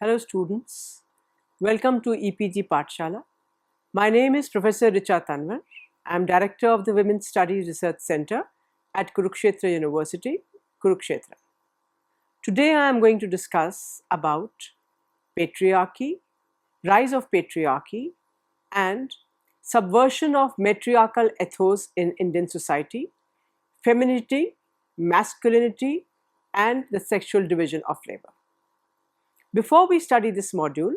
Hello students, welcome to EPG Pathshala. My name is Professor Richa Tanwar. I am Director of the Women's Studies Research Center at Kurukshetra University, Kurukshetra. Today I am going to discuss about patriarchy, rise of patriarchy and subversion of matriarchal ethos in Indian society, femininity, masculinity and the sexual division of labor. Before we study this module,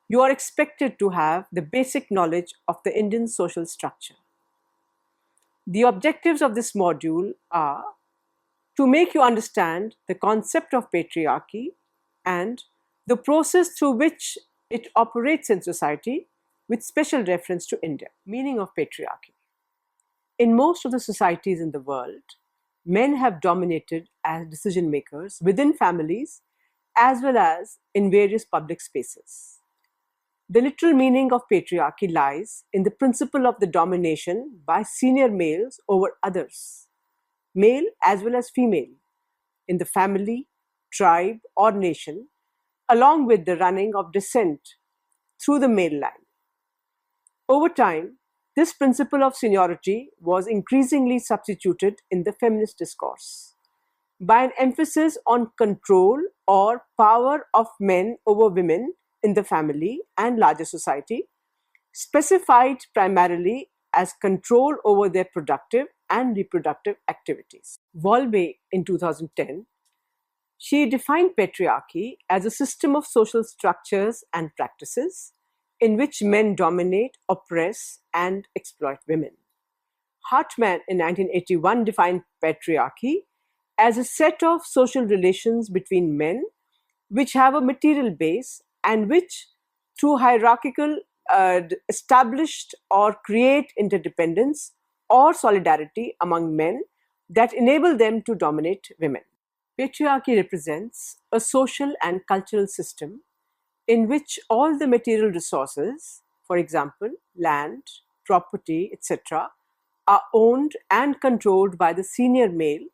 you are expected to have the basic knowledge of the Indian social structure. The objectives of this module are to make you understand the concept of patriarchy and the process through which it operates in society with special reference to India. Meaning of patriarchy. In most of the societies in the world, men have dominated as decision makers within families as well as in various public spaces. The literal meaning of patriarchy lies in the principle of the domination by senior males over others, male as well as female, in the family, tribe, or nation, along with the running of descent through the male line. Over time, this principle of seniority was increasingly substituted in the feminist discourse by an emphasis on control or power of men over women in the family and larger society, specified primarily as control over their productive and reproductive activities. Volbe in 2010, she defined patriarchy as a system of social structures and practices in which men dominate, oppress, and exploit women. Hartman in 1981 defined patriarchy as a set of social relations between men which have a material base and which, through hierarchical established or create interdependence or solidarity among men that enable them to dominate women. Patriarchy represents a social and cultural system in which all the material resources, for example, land, property, etc., are owned and controlled by the senior male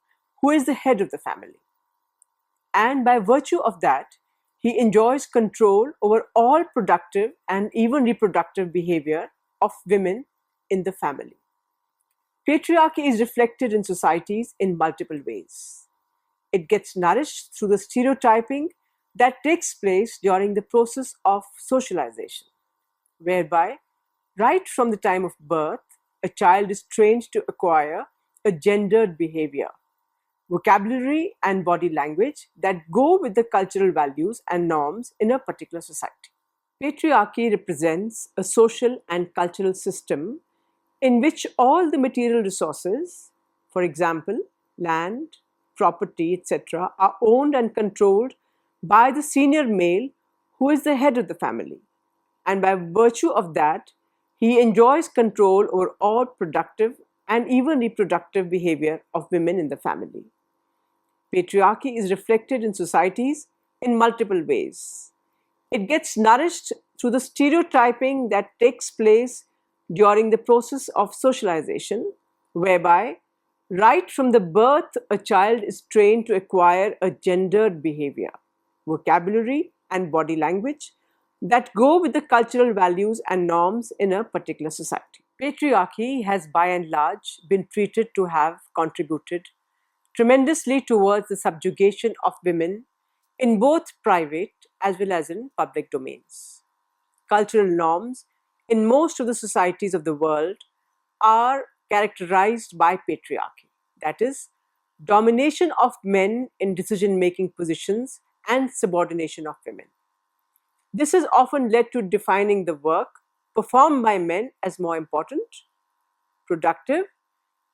who is the head of the family. And by virtue of that, he enjoys control over all productive and even reproductive behavior of women in the family. Patriarchy is reflected in societies in multiple ways. It gets nourished through the stereotyping that takes place during the process of socialization, whereby, right from the time of birth, a child is trained to acquire a gendered behavior, vocabulary and body language that go with the cultural values and norms in a particular society. Patriarchy represents a social and cultural system in which all the material resources, for example, land, property, etc., are owned and controlled by the senior male who is the head of the family. And by virtue of that, he enjoys control over all productive and even reproductive behavior of women in the family. Patriarchy is reflected in societies in multiple ways. It gets nourished through the stereotyping that takes place during the process of socialization, whereby, right from the birth, a child is trained to acquire a gendered behavior, vocabulary, and body language that go with the cultural values and norms in a particular society. Patriarchy has by and large been treated to have contributed tremendously towards the subjugation of women in both private as well as in public domains. Cultural norms in most of the societies of the world are characterized by patriarchy, that is, domination of men in decision-making positions and subordination of women. This has often led to defining the work performed by men as more important, productive,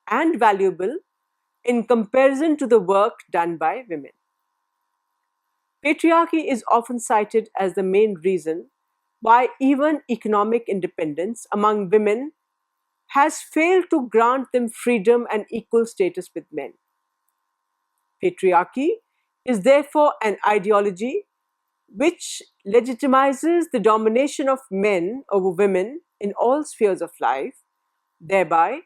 and valuable in comparison to the work done by women. Patriarchy is often cited as the main reason why even economic independence among women has failed to grant them freedom and equal status with men. Patriarchy is therefore an ideology which legitimizes the domination of men over women in all spheres of life, thereby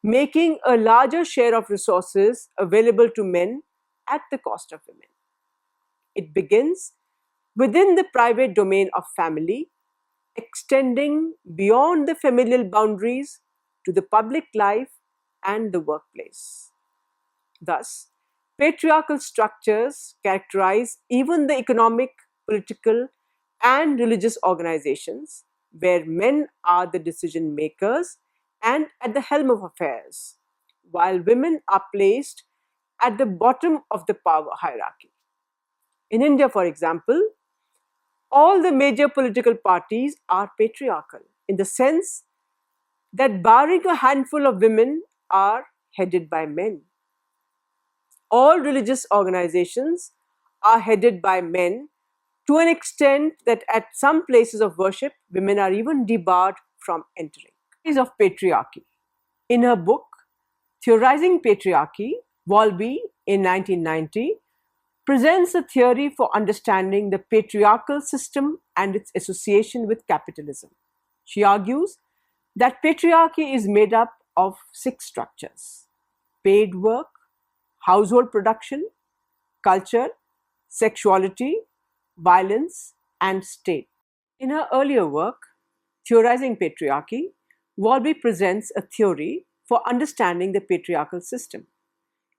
making a larger share of resources available to men at the cost of women. It begins within the private domain of family, extending beyond the familial boundaries to the public life and the workplace. Thus, patriarchal structures characterize even the economic, political, and religious organizations where men are the decision makers and at the helm of affairs, while women are placed at the bottom of the power hierarchy. In India, for example, all the major political parties are patriarchal in the sense that, barring a handful of women, are headed by men. All religious organizations are headed by men to an extent that at some places of worship, women are even debarred from entering. Rise of patriarchy. In her book, Theorizing Patriarchy, Wolby in 1990 presents a theory for understanding the patriarchal system and its association with capitalism. She argues that patriarchy is made up of 6 structures: paid work, household production, culture, sexuality, violence, and state. In her earlier work, Theorizing Patriarchy, Wolby presents a theory for understanding the patriarchal system.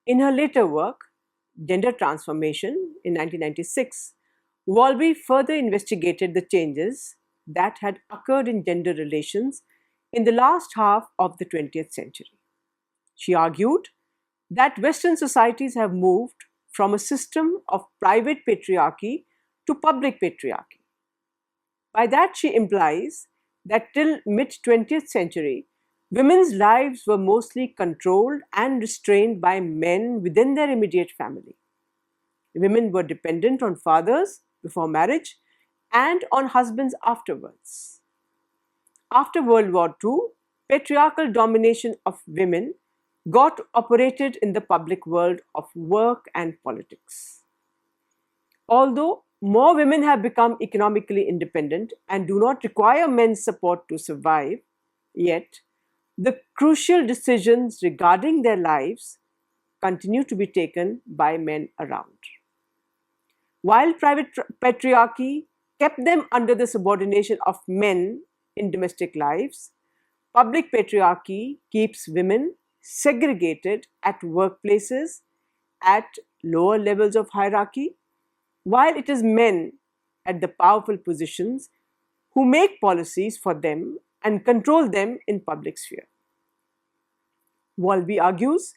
In her later work, Gender Transformation in 1996, Wolby further investigated the changes that had occurred in gender relations in the last half of the 20th century. She argued that Western societies have moved from a system of private patriarchy to public patriarchy. By that, she implies that till mid-20th century, women's lives were mostly controlled and restrained by men within their immediate family. Women were dependent on fathers before marriage and on husbands afterwards. After World War II, patriarchal domination of women got operated in the public world of work and politics. Although more women have become economically independent and do not require men's support to survive, yet the crucial decisions regarding their lives continue to be taken by men around. While private patriarchy kept them under the subordination of men in domestic lives, public patriarchy keeps women segregated at workplaces, at lower levels of hierarchy, while it is men at the powerful positions who make policies for them and control them in public sphere. Wolby argues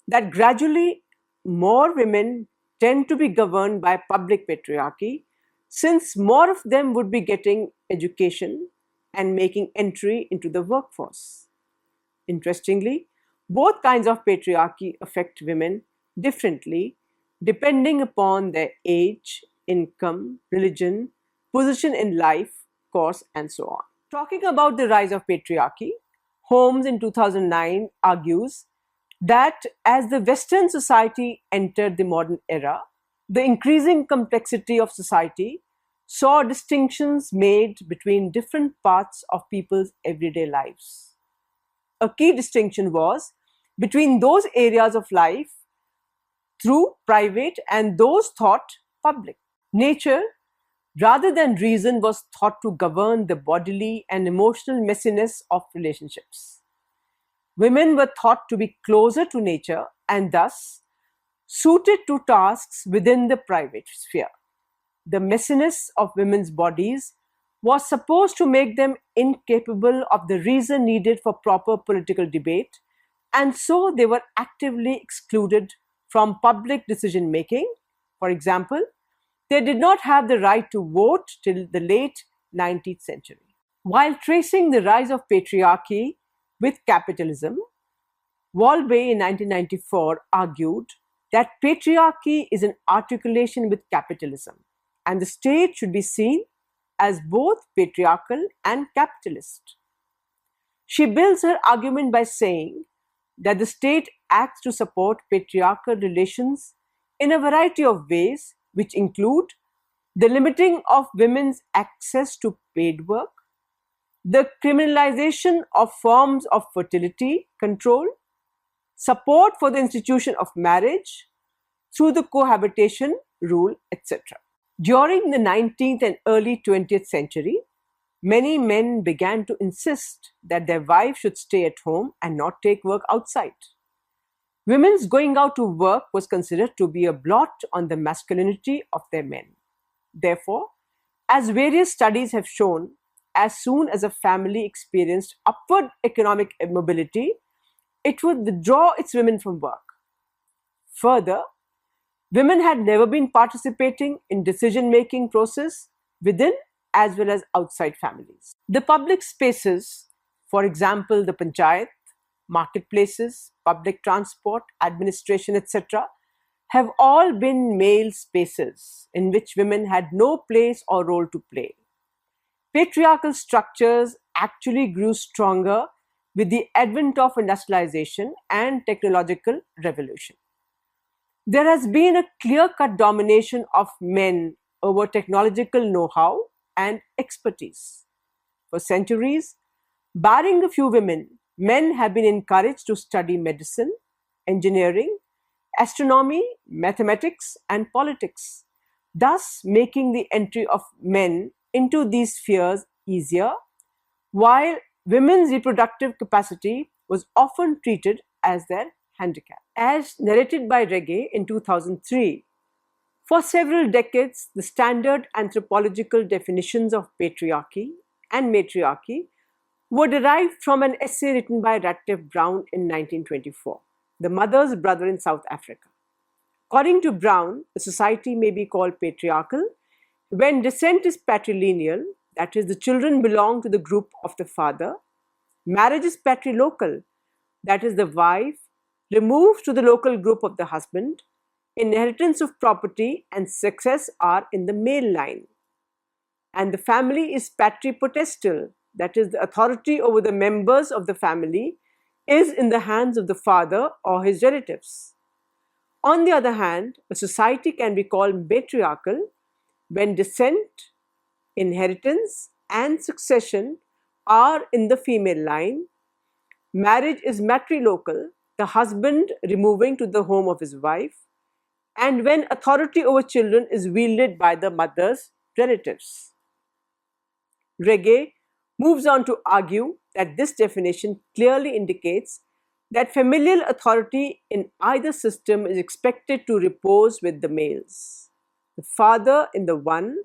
that gradually more women tend to be governed by public patriarchy, since more of them would be getting education and making entry into the workforce. Interestingly, both kinds of patriarchy affect women differently depending upon their age, income, religion, position in life, course, and so on. Talking about the rise of patriarchy, Holmes in 2009 argues that as the Western society entered the modern era, the increasing complexity of society saw distinctions made between different parts of people's everyday lives. A key distinction was between those areas of life through private and those thought public. Nature, rather than reason, was thought to govern the bodily and emotional messiness of relationships. Women were thought to be closer to nature and thus suited to tasks within the private sphere. The messiness of women's bodies was supposed to make them incapable of the reason needed for proper political debate, and so they were actively excluded from public decision making. For example, they did not have the right to vote till the late 19th century. While tracing the rise of patriarchy with capitalism, Wolby in 1994 argued that patriarchy is an articulation with capitalism, and the state should be seen as both patriarchal and capitalist. She builds her argument by saying that the state acts to support patriarchal relations in a variety of ways, which include the limiting of women's access to paid work, the criminalization of forms of fertility control, support for the institution of marriage through the cohabitation rule, etc. During the 19th and early 20th century, many men began to insist that their wives should stay at home and not take work outside. Women's going out to work was considered to be a blot on the masculinity of their men. Therefore, as various studies have shown, as soon as a family experienced upward economic mobility, it would withdraw its women from work. Further, women had never been participating in decision-making process within as well as outside families. The public spaces, for example, the panchayat, marketplaces, public transport, administration, etc., have all been male spaces in which women had no place or role to play. Patriarchal structures actually grew stronger with the advent of industrialization and technological revolution. There has been a clear-cut domination of men over technological know-how and expertise. For centuries, barring a few women, men have been encouraged to study medicine, engineering, astronomy, mathematics, and politics, thus making the entry of men into these spheres easier, while women's reproductive capacity was often treated as their handicap. As narrated by Regge in 2003, for several decades, the standard anthropological definitions of patriarchy and matriarchy were derived from an essay written by Ratcliffe Brown in 1924, The Mother's Brother in South Africa. According to Brown, a society may be called patriarchal when descent is patrilineal, that is, the children belong to the group of the father. Marriage is patrilocal, that is, the wife removes to the local group of the husband. Inheritance of property and success are in the male line. And the family is patripotestal, that is, the authority over the members of the family is in the hands of the father or his relatives. On the other hand, a society can be called matriarchal when descent, inheritance, and succession are in the female line. Marriage is matrilocal, the husband removing to the home of his wife, and when authority over children is wielded by the mother's relatives. Regge moves on to argue that this definition clearly indicates that familial authority in either system is expected to repose with the males. The father in the one,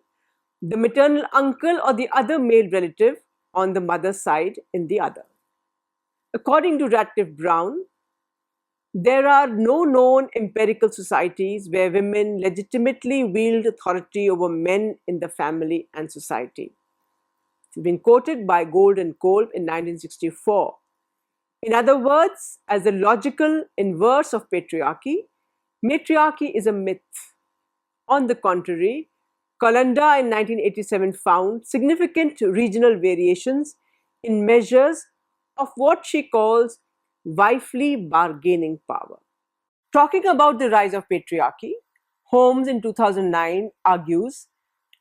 the maternal uncle or the other male relative on the mother's side in the other. According to Ratcliffe Brown, there are no known empirical societies where women legitimately wield authority over men in the family and society. It's been quoted by Gold and Kolb in 1964. In other words, as the logical inverse of patriarchy, matriarchy is a myth. On the contrary, Kolanda in 1987 found significant regional variations in measures of what she calls wifely bargaining power. Talking about the rise of patriarchy, Holmes in 2009 argues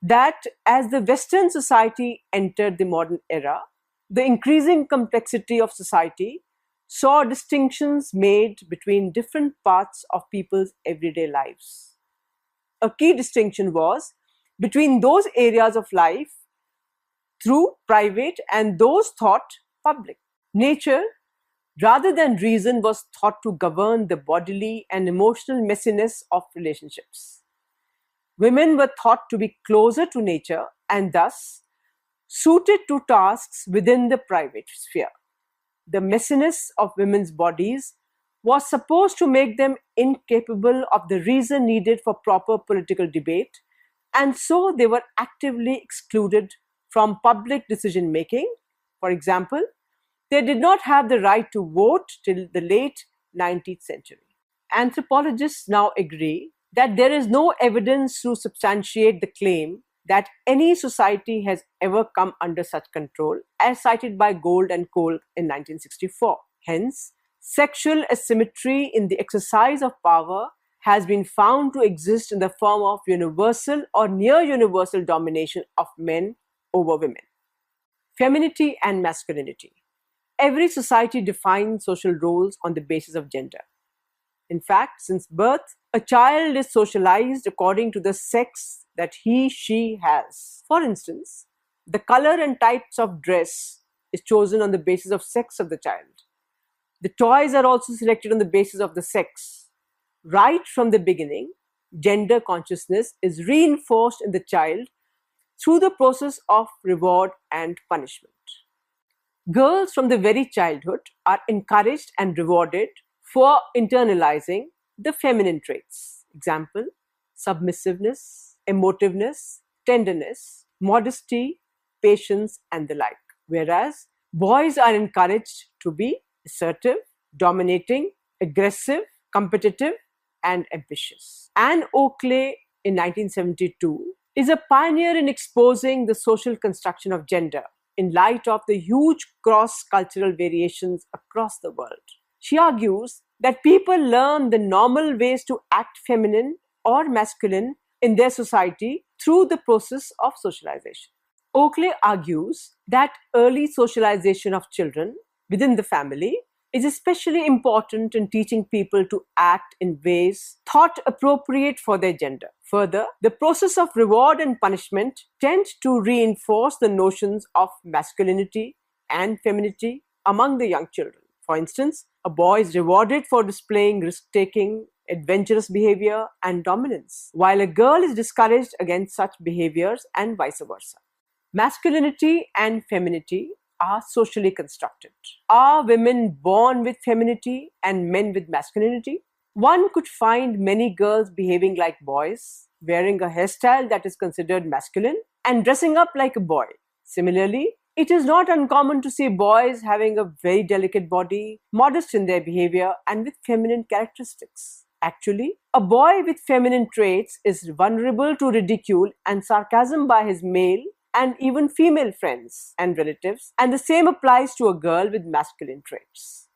that as the Western society entered the modern era, the increasing complexity of society saw distinctions made between different parts of people's everyday lives. A key distinction was between those areas of life through private and those thought public. Nature, rather than reason, was thought to govern the bodily and emotional messiness of relationships. Women were thought to be closer to nature and thus suited to tasks within the private sphere. The messiness of women's bodies was supposed to make them incapable of the reason needed for proper political debate, and so they were actively excluded from public decision making. For example, they did not have the right to vote till the late 19th century. Anthropologists now agree that there is no evidence to substantiate the claim that any society has ever come under such control, as cited by Gold and Kolb in 1964. Hence, sexual asymmetry in the exercise of power has been found to exist in the form of universal or near universal domination of men over women. Femininity and masculinity. Every society defines social roles on the basis of gender. In fact, since birth, a child is socialized according to the sex that she has. For instance, the color and types of dress is chosen on the basis of sex of the child. The toys are also selected on the basis of the sex. Right from the beginning, gender consciousness is reinforced in the child through the process of reward and punishment. Girls from the very childhood are encouraged and rewarded for internalizing the feminine traits. Example, submissiveness, emotiveness, tenderness, modesty, patience, and the like. Whereas boys are encouraged to be assertive, dominating, aggressive, competitive, and ambitious. Anne Oakley in 1972 is a pioneer in exposing the social construction of gender in light of the huge cross-cultural variations across the world. She argues that people learn the normal ways to act feminine or masculine in their society through the process of socialization. Oakley argues that early socialization of children within the family is especially important in teaching people to act in ways thought appropriate for their gender. Further, the process of reward and punishment tend to reinforce the notions of masculinity and femininity among the young children. For instance, a boy is rewarded for displaying risk-taking, adventurous behavior, and dominance, while a girl is discouraged against such behaviors and vice versa. Masculinity and femininity are socially constructed. Are women born with femininity and men with masculinity? One could find many girls behaving like boys, wearing a hairstyle that is considered masculine, and dressing up like a boy. Similarly, it is not uncommon to see boys having a very delicate body, modest in their behavior, and with feminine characteristics. Actually, a boy with feminine traits is vulnerable to ridicule and sarcasm by his male and even female friends and relatives, and the same applies to a girl with masculine traits.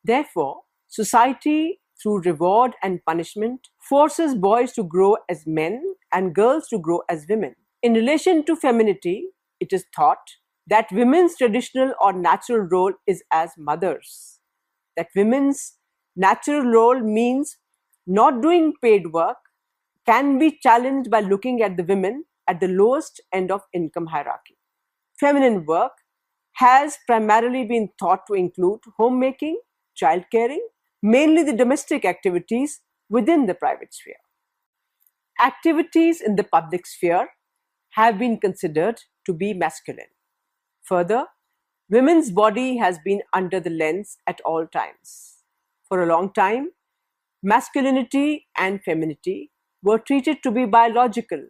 Therefore, society, through reward and punishment, forces boys to grow as men and girls to grow as women. In relation to femininity, it is thought that women's traditional or natural role is as mothers. That women's natural role means not doing paid work can be challenged by looking at the women at the lowest end of income hierarchy. Feminine work has primarily been thought to include homemaking, child caring, mainly the domestic activities within the private sphere. Activities in the public sphere have been considered to be masculine. Further, women's body has been under the lens at all times. For a long time, masculinity and femininity were treated to be biological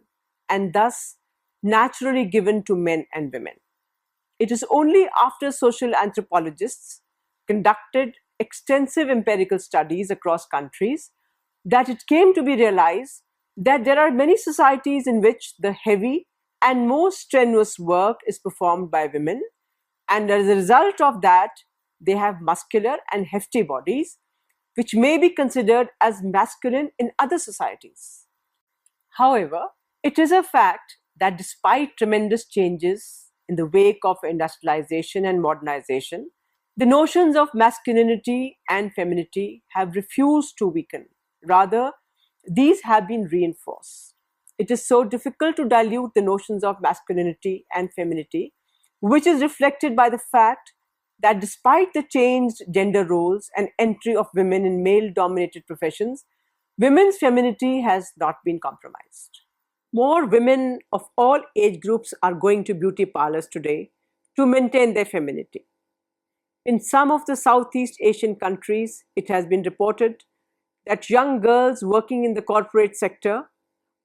and thus naturally given to men and women. It is only after social anthropologists conducted extensive empirical studies across countries that it came to be realized that there are many societies in which the heavy and more strenuous work is performed by women, and as a result of that, they have muscular and hefty bodies, which may be considered as masculine in other societies. However, it is a fact that despite tremendous changes in the wake of industrialization and modernization, the notions of masculinity and femininity have refused to weaken. Rather, these have been reinforced. It is so difficult to dilute the notions of masculinity and femininity, which is reflected by the fact that despite the changed gender roles and entry of women in male-dominated professions, women's femininity has not been compromised. More women of all age groups are going to beauty parlors today to maintain their femininity. In some of the Southeast Asian countries, it has been reported that young girls working in the corporate sector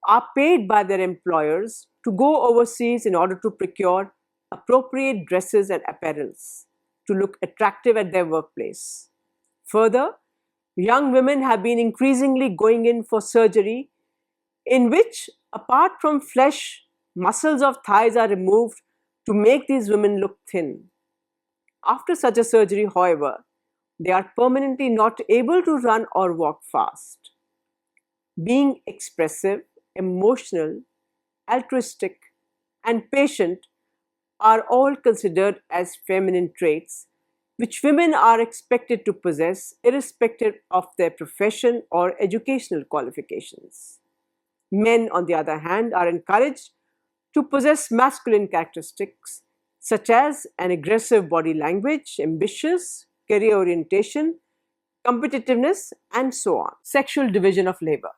are paid by their employers to go overseas in order to procure appropriate dresses and apparels to look attractive at their workplace. Further, young women have been increasingly going in for surgery in which, apart from flesh, muscles of thighs are removed to make these women look thin. After such a surgery, however, they are permanently not able to run or walk fast. Being expressive, emotional, altruistic, and patient are all considered as feminine traits, which women are expected to possess irrespective of their profession or educational qualifications. Men, on the other hand, are encouraged to possess masculine characteristics such as an aggressive body language, ambitious career orientation, competitiveness, and so on. Sexual division of labor.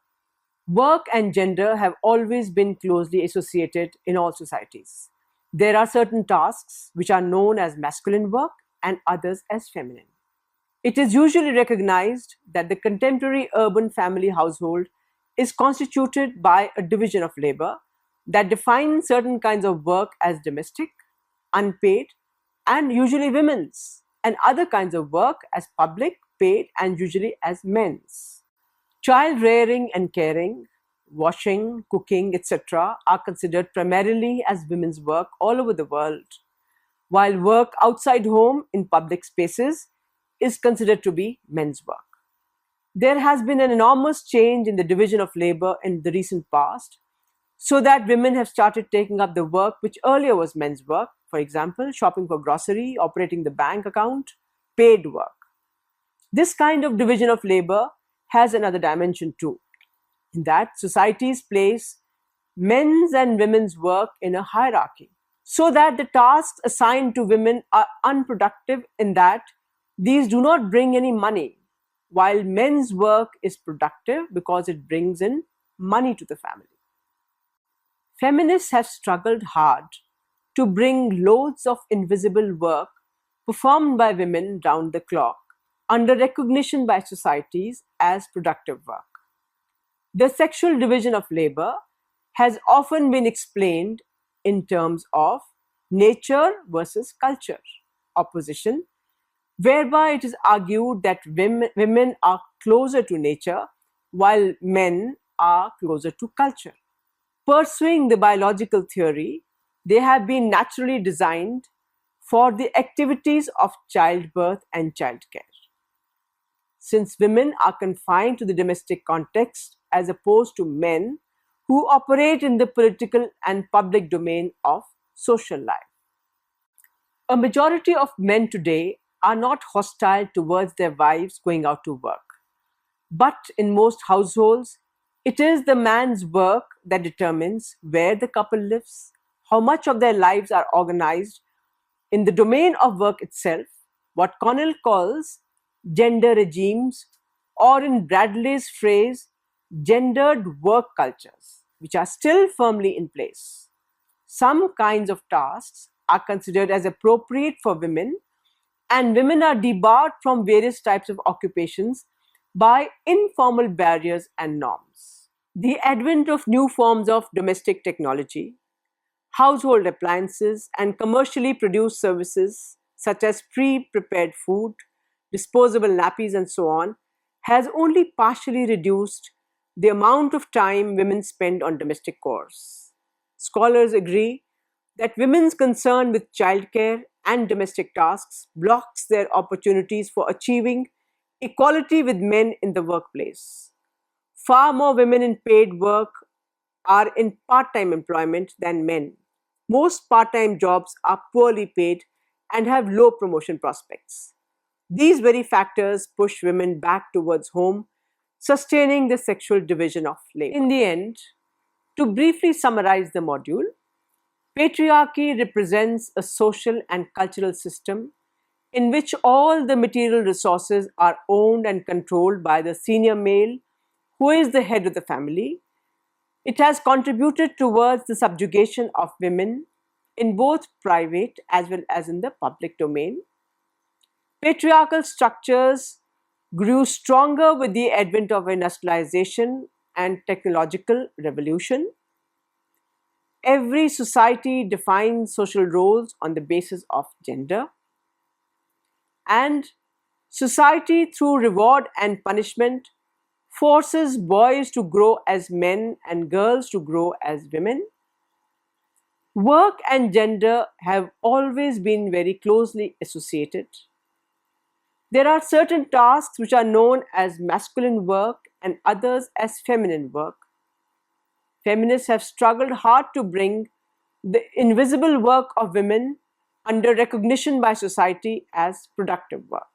Work and gender have always been closely associated in all societies. There are certain tasks which are known as masculine work and others as feminine. It is usually recognized that the contemporary urban family household is constituted by a division of labor that defines certain kinds of work as domestic, unpaid, and usually women's, and other kinds of work as public, paid, and usually as men's. Child rearing and caring, washing, cooking, etc., are considered primarily as women's work all over the world, while work outside home in public spaces is considered to be men's work. There has been an enormous change in the division of labor in the recent past, so that women have started taking up the work which earlier was men's work, for example, shopping for grocery, operating the bank account, paid work. This kind of division of labor has another dimension too, in that societies place men's and women's work in a hierarchy, so that the tasks assigned to women are unproductive in that these do not bring any money, while men's work is productive because it brings in money to the family. Feminists have struggled hard to bring loads of invisible work performed by women round the clock under recognition by societies as productive work. The sexual division of labor has often been explained in terms of nature versus culture opposition, whereby it is argued that women are closer to nature while men are closer to culture. Pursuing the biological theory, they have been naturally designed for the activities of childbirth and childcare. Since women are confined to the domestic context as opposed to men who operate in the political and public domain of social life. A majority of men today are not hostile towards their wives going out to work. But in most households, it is the man's work that determines where the couple lives, how much of their lives are organized in the domain of work itself, what Connell calls gender regimes, or in Bradley's phrase, gendered work cultures, which are still firmly in place. Some kinds of tasks are considered as appropriate for women, and women are debarred from various types of occupations by informal barriers and norms. The advent of new forms of domestic technology, household appliances, and commercially produced services such as pre-prepared food, disposable nappies, and so on, has only partially reduced the amount of time women spend on domestic chores. Scholars agree that women's concern with childcare and domestic tasks blocks their opportunities for achieving equality with men in the workplace. Far more women in paid work are in part-time employment than men. Most part-time jobs are poorly paid and have low promotion prospects. These very factors push women back towards home, sustaining the sexual division of labor. In the end, to briefly summarize the module, patriarchy represents a social and cultural system in which all the material resources are owned and controlled by the senior male, who is the head of the family. It has contributed towards the subjugation of women in both private as well as in the public domain. Patriarchal structures grew stronger with the advent of industrialization and technological revolution. Every society defines social roles on the basis of gender, and society, through reward and punishment, forces boys to grow as men and girls to grow as women. Work and gender have always been very closely associated. There are certain tasks which are known as masculine work and others as feminine work. Feminists have struggled hard to bring the invisible work of women under recognition by society as productive work.